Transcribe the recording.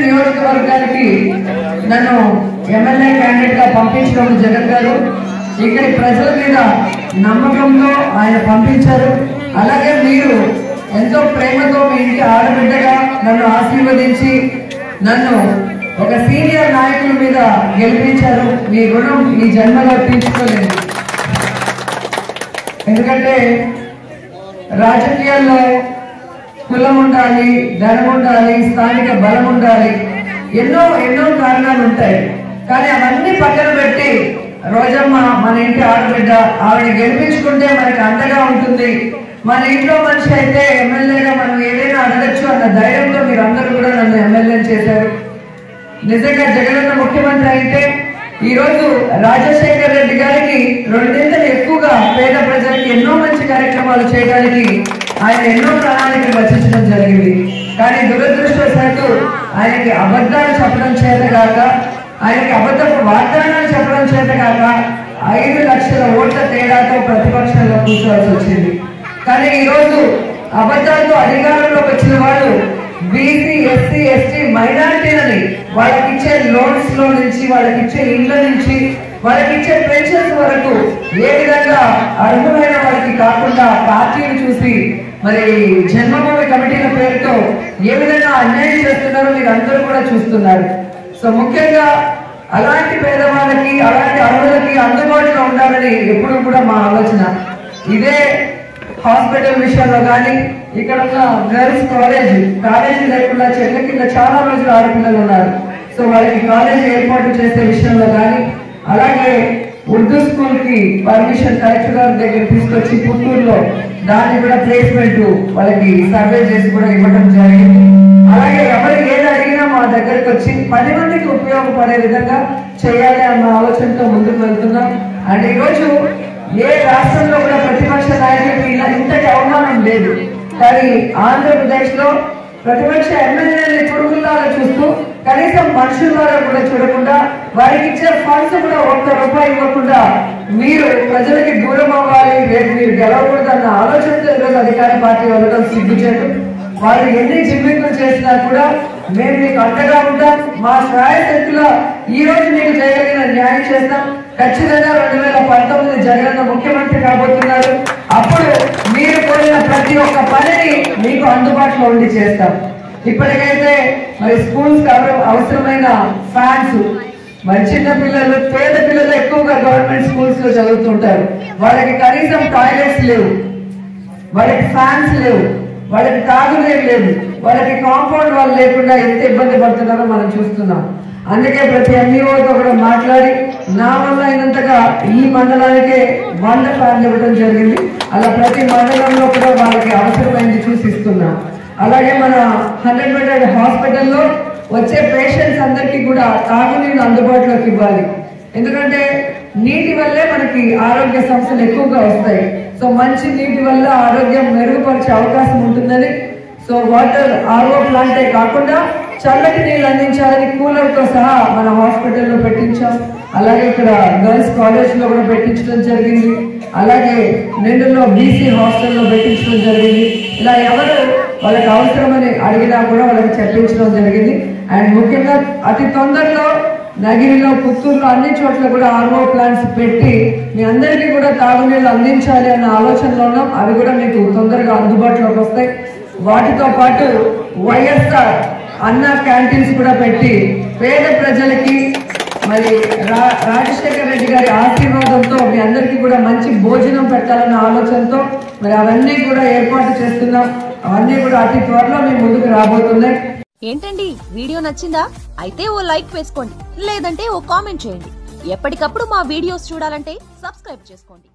నియోజకవర్గానికి నన్ను MLA candidate గా పంపించడం జగన్ గారు ఇక్కడి ప్రజల మీద నమ్మకంతో ఆయన పంపించారు. అలాగే మీరు ఎంతో ప్రేమతో మీ ఇంటి ఆడబిడ్డగా నన్ను ఆశీర్వదించి నన్ను ఒక సీనియర్ నాయకుల మీద గెలిపించారు. మీ రుణం ఈ జన్మలో తీర్చుకోలేదు. ఎందుకంటే రాజకీయాల్లో కులం ఉండాలి, ధనం ఉండాలి, స్థానిక బలం ఉండాలి, ఎన్నో ఎన్నో కారణాలు ఉంటాయి. కానీ అవన్నీ పక్కన పెట్టి రోజమ్మ మన ఇంటి ఆడబిడ్డ, ఆవిడ గెలిపించుకుంటే మనకి అండగా ఉంటుంది. మన ఇంట్లో మనిషి అయితే ఎమ్మెల్యేగా మనం ఏదైనా అడగచ్చు అన్న ధైర్యంతో మీరు అందరూ కూడా నన్ను ఎమ్మెల్యే చేశారు. నిజంగా జగనన్న ముఖ్యమంత్రి అయితే ఈరోజు రాజశేఖర్ రెడ్డి గారికి రెండింతలు ఎక్కువగా పేద ప్రజలకి ఎన్నో మంచి కార్యక్రమాలు చేయడానికి ఆయన ఎన్నో ప్రణాళికలు రచించడం జరిగింది. కానీ దురదృష్టవశాత్తు ఆయనకి అబద్ధాలు చెప్పడం చేత కాక, ఆయనకి అబద్ధపు వాగ్దానాలు చెప్పడం చేత కాక 5 లక్షల ఓట్ల తేడాతో ప్రతిపక్షంలో కూర్చోవాల్సి వచ్చింది. కానీ ఈరోజు అబద్ధాలతో అధికారంలోకి వచ్చిన వాళ్ళు బీసీ, ఎస్సీ, ఎస్టీ, మైనారిటీలని వాళ్ళకిచ్చే లోన్స్ లో నుంచి, వాళ్ళకిచ్చే ఇళ్ల నుంచి, వాళ్ళకిచ్చే పెన్షన్స్ వరకు ఏ విధంగా అర్హులైన వాళ్ళకి కాకుండా పార్టీని చూసి మరి జన్మభూమి కమిటీల పేరుతో ఏ విధంగా అన్యాయం చేస్తున్నారో మీరు అందరూ కూడా చూస్తున్నారు. సో ముఖ్యంగా అలాంటి పేదవాళ్ళకి, అలాంటి అర్హులకి అందుబాటులో ఉండాలని ఎప్పుడు కూడా మా ఆలోచన. ఇదే హాస్పిటల్ విషయంలో కానీ, ఇక్కడ ఉన్న గర్ల్స్ కాలేజీ లేకుండా చెట్ల కింద చాలా రోజులు ఆడపిల్లలు ఉన్నారు. సో వాళ్ళకి కాలేజీ ఏర్పాటు చేసే విషయంలో కానీ, అలాగే ఉర్దూ స్కూల్ కి పర్మిషన్ కలెక్టర్ గారి దగ్గర తీసుకొచ్చి పుత్తూరులో దాన్ని కూడా ప్లేస్మెంట్ వాళ్ళకి సర్వే చేసి కూడా ఇవ్వడం జరిగింది. అలాగే ఎవరు ఏది అడిగినా మా దగ్గరకు వచ్చి 10 మందికి ఉపయోగపడే విధంగా చేయాలి అన్న ఆలోచనతో ముందుకు వెళ్తున్నాం. అండ్ ఈరోజు ఏ రాష్ట్రంలో కూడా ప్రతిపక్ష నాయకుడికి ఇంతటి అవమానం లేదు. కానీ ఆంధ్రప్రదేశ్ లో ప్రతిపక్ష ఎమ్మెల్యేలని పురుగుల్లాగా చూస్తూ కనీసం మనుషుల్లాగా కూడా చూడకుండా, వారికి ఇచ్చే ఫండ్స్ కూడా 1 రూపాయి ఇవ్వకుండా మీరు ప్రజలకి దూరం అవ్వాలి, రేపు మీరు గెలవకూడదన్న ఆలోచనతో ఈరోజు అధికార పార్టీ వెళ్ళడం సిగ్గుచేటు. వాళ్ళు ఎన్ని జిమ్మింగ్లు చేసినా కూడా మేము మీకు అండగా ఉంటాం. మా శ్రాయశక్తిలో ఈ రోజు మీకు చేయగలిగిన న్యాయం చేస్తాం. ఖచ్చితంగా 2019 జగనన్న ముఖ్యమంత్రి కాబోతున్నారు. అప్పుడు మీరు కోరిన ప్రతి ఒక్క పనిని మీకు అందుబాటులో ఉండి చేస్తాం. ఇప్పటికైతే మరి స్కూల్స్ అవసరమైన ఫ్యాన్స్, మరి చిన్న పిల్లలు, పేద పిల్లలు ఎక్కువగా గవర్నమెంట్ స్కూల్స్ లో చదువుతుంటారు. వాళ్ళకి కనీసం టాయిలెట్స్ లేవు, వాళ్ళకి ఫ్యాన్స్ లేవు, వాళ్ళకి తాగునీరు లేవు, వాళ్ళకి కాంపౌండ్ వాళ్ళు లేకుండా ఎంత ఇబ్బంది పడుతున్నారో మనం చూస్తున్నాం. అందుకే ప్రతి ఎంఈఓతో కూడా మాట్లాడి నా వల్ల అయినంతగా ఈ మండలానికే 100 ఫ్యాన్లు ఇవ్వడం జరిగింది. అలా ప్రతి మండలంలో కూడా వాళ్ళకి అవసరమైంది చూసి ఇస్తున్నాం. అలాగే మన 100-బెడ్ హాస్పిటల్లో వచ్చే పేషెంట్స్ అందరికీ కూడా తాగునీరు అందుబాటులోకి ఇవ్వాలి. ఎందుకంటే నీటి వల్లే మనకి ఆరోగ్య సమస్యలు ఎక్కువగా వస్తాయి. సో మంచి నీటి వల్ల ఆరోగ్యం మెరుగుపరిచే అవకాశం ఉంటుందని, సో వాటర్ ఆర్ఓ ప్లాంటే కాకుండా చల్లటి నీళ్ళు అందించాలని కూలర్తో సహా మన హాస్పిటల్లో పెట్టించాం. అలాగే ఇక్కడ గర్ల్స్ కాలేజ్లో కూడా పెట్టించడం జరిగింది. అలాగే నిండులో బీసీ హాస్టల్లో పెట్టించడం జరిగింది. ఇలా ఎవరు వాళ్ళకి అవసరమని అడిగినా కూడా వాళ్ళకి చెప్పించడం జరిగింది. అండ్ ముఖ్యంగా అతి తొందరలో నగిరిలో, పుత్తూరులో అన్ని చోట్ల కూడా ఆర్ఓ ప్లాంట్స్ పెట్టి మీ అందరికీ కూడా తాగునీళ్ళు అందించాలి అన్న ఆలోచనలో ఉన్నాం. అవి కూడా మీకు తొందరగా అందుబాటులోకి వస్తాయి. వాటితో పాటు వైఎస్ఆర్ అన్న క్యాంటీన్స్ కూడా పెట్టి పేద ప్రజలకి మరి రాజశేఖర్ రెడ్డి గారి ఆశీర్వాదంతో మీ అందరికీ కూడా మంచి భోజనం పెట్టాలన్న ఆలోచనతో మరి అవన్నీ కూడా ఏర్పాటు చేస్తున్నాం. అవన్నీ కూడా అతి త్వరలో మీ ముందుకు రాబోతున్నాయి. ఏంటండి, వీడియో నచ్చిందా? అయితే ఓ లైక్ వేసుకోండి, లేదంటే ఓ కామెంట్ చేయండి. ఎప్పటికప్పుడు మా వీడియోస్ చూడాలంటే సబ్స్క్రైబ్ చేసుకోండి.